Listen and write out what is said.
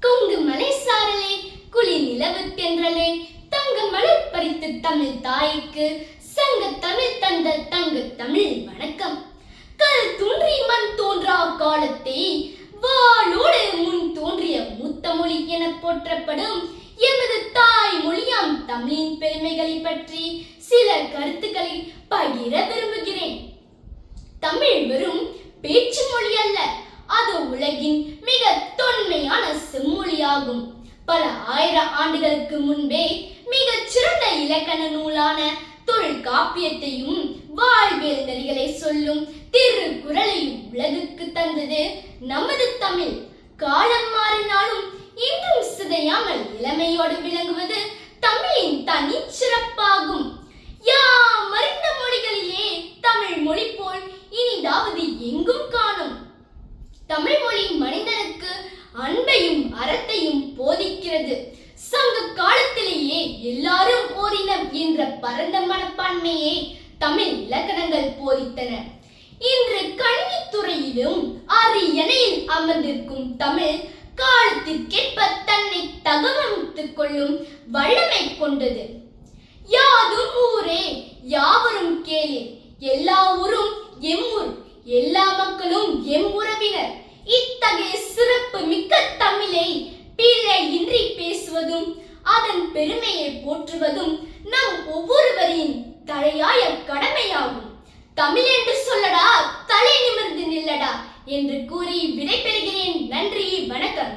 கொங்கு மலை சாரலே குளி நிலவு தென்றலே தங்க மலர் பறித்து தமிழ் தாய்க்கு சங்க தமிழ் தந்த தங்க தமிழ் வணக்கம். கல் தோன்றி மண் தோன்றா காலத்தை வாளோடு முன் தோன்றிய மூத்த மொழி என போற்றப்படும் எமது தாய் மொழியாம் தமிழின் பெருமைகளை பற்றி சில கருத்துக்களை பகிர விரும்புகிறேன். தமிழ் வெறும் பேச்சு மொழி அல்ல, அது உலகின் மிக தொன்மையான செம்மொழியாகும். பல ஆயிரம் ஆண்டுகளுக்கு முன்பே மிகச் சிறந்த இலக்கண நூலான தொல்காப்பியத்தையும் வாழ்வியல் நெறிகளை சொல்லும் திருக்குறளையும் உலகுக்கு தந்தது நமது தமிழ். காலம் மாறினாலும் இன்றும் சிதையாமல் இளமையோடு விளங்குவது தமிழின் தனி சிறப்பாகும். யாம் அறிந்த மொழிகளிலே தமிழ் மொழி போல் இனிதாவது எங்கும் காணும். தமிழ் மொழி மனிதனுக்கு அன்பையும் அறத்தையும் போதிக்கிறது. சங்க காலத்திலேயே எல்லாரும் ஓரினம் என்ற பரந்த மனப்பான்மையை தமிழ் இலக்கணங்கள் போதித்தன. இன்று கல்வித்துறையிலும் அரியணையில் அமர்ந்திருக்கும் தமிழ் காலத்திற்கேற்ப தன்னை தகவமைத்துக் கொள்ளும் வல்லமை கொண்டது. யாதும் ஊரே யாவரும் கேளீர், எல்லா ஊரும் எம் ஊர், எல்லா மக்களும் எம் உறவினர். இத்தகைய சிறப்பு மிக்க தமிழை பிழையின்றி பேசுவதும் அதன் பெருமையை போற்றுவதும் நம் ஒவ்வொருவரின் தலையாய கடமையாகும். தமிழ் என்று சொல்லடா, தலை நிமிர்ந்து நில்லடா என்று கூறி விடைபெறுகிறேன். நன்றி, வணக்கம்.